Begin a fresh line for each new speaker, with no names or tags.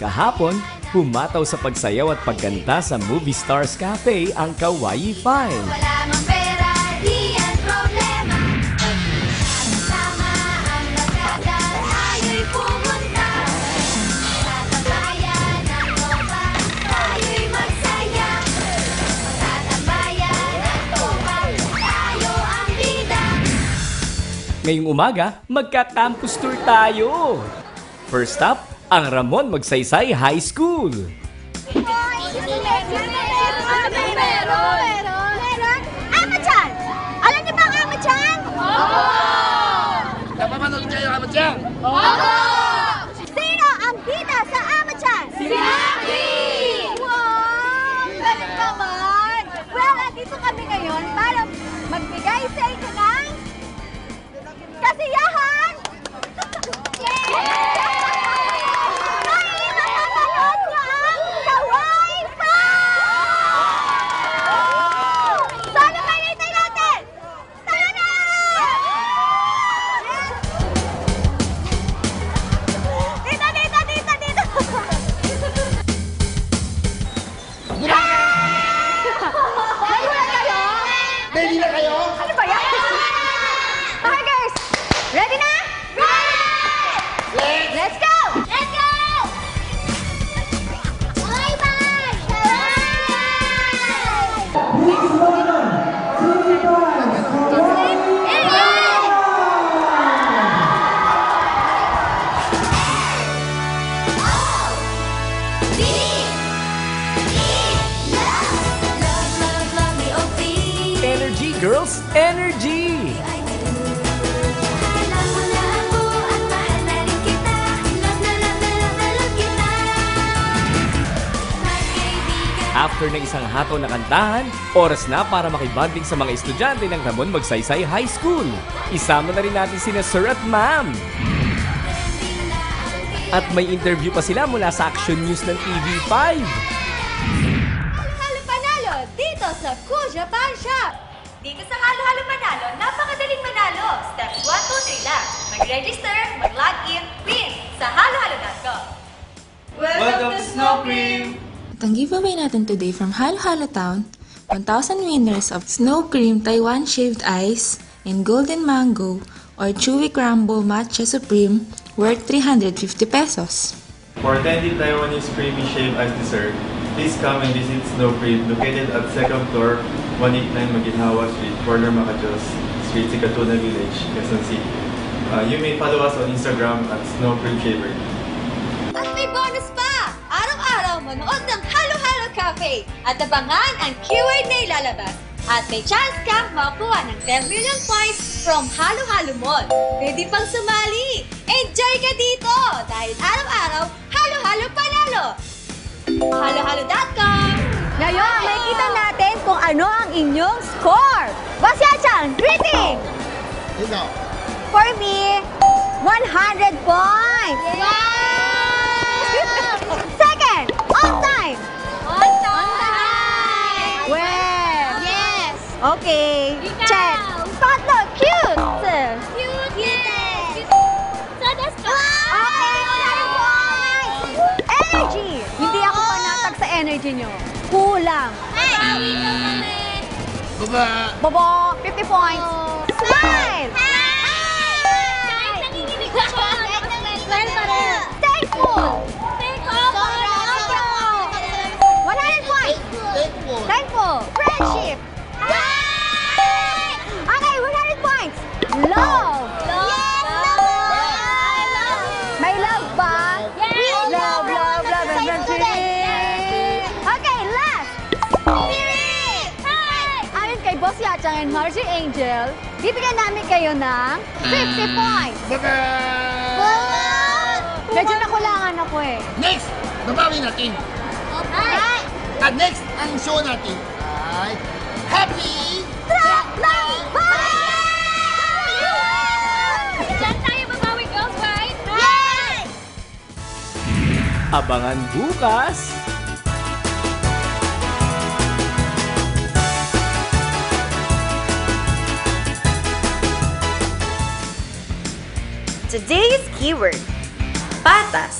kahapon, humataw sa pagsayaw at pagkanta sa Movie Stars Cafe ang Kawaii Five.
Wala mang pera, di yan problema. Sama ang lagada, tayo'y pumunta. Tatambayan ng tropa, tayo'y magsaya. Tatambayan ng tropa, tayo ang bida.
Ngayong umaga, magka-campus tour tayo! First up, ang Ramon Magsaysay High School.
Meron? Ama-chan! Alam niyo ba ang Ama-chan? Oo!
Napapanood kayo, Ama-chan?
Oo! Sino ang bida sa Ama-chan? Si Aki! Wow! Galing naman! Well, andito kami ngayon para magbigay sa inyo ng kasiyahan!
Ready na kayo?
Ano ba yan? Okay, girls! Ready na? Ready! Let's go! Let's go! Bye-bye!
Energy, girls! Energy! After ng isang hataw na kantahan, oras na para makibanding sa mga estudyante ng Ramon Magsaysay High School. Isama na rin natin sina Sir at Ma'am. At may interview pa sila mula sa Action News ng TV5.
Halo Panalo dito sa Cool Japan Shop. Dito sa Halo Halo Panalo, napakadaling manalo. Steps 1, 2, 3 lang. Mag-register, mag-login, win sa halohalo.com.
Welcome to Snow Cream!
At ang giveaway natin today from Halo Halo Town, 1,000 winners of Snow Cream Taiwan Shaved Ice and Golden Mango or Chewy Crumble Matcha Supreme worth 350 pesos.
For authentic Taiwanese creamy shaved ice dessert, please come and visit Snow Cream located at 2nd floor, 189 Maginhawa Street, corner Macajos Street, Sikatuna Village, Quezon City. You may follow us on Instagram at Snow Cream Shaver.
At may bonus pa! Araw-araw manood ng Halo Halo Cafe at abangan ang keyword na ilalabas. At may chance kang makuha ng 10 million points from Halo Halo Mall. Pwede pang sumali! Enjoy ka dito! Dahil araw-araw, Halo Halo Panalo! halohalo.com. Ngayon, makikita natin kung ano ang inyong score. Basya-chan, greeting!
Ikaw.
For me, 100 points! Wow! Second, on time! On time! Well, yes! Okay, check. Tatlo, cute! Cute, yes! Okay, 10 points! Energy! Hindi ako panatag sa energy nyo. Kulang.
Baba.
Bobo, 50 points. Smile! Thankful! 100 points!
Thankful.
Thankful! Friendship! Okay, 100 points! Love! May love ba? Love, love, love, and friendship! Okay, last! Ayon kay Boss Yachang and Margie Angel, bibigyan namin kayo ng 50 points!
Baba.
Medyo nakulangan ako eh.
Next, babawi natin. At next, ang show natin ay Happy
Truck Life Bike!
Diyan tayo babawi, girls, right?
Yes!
Abangan bukas!
Today's keyword, patas.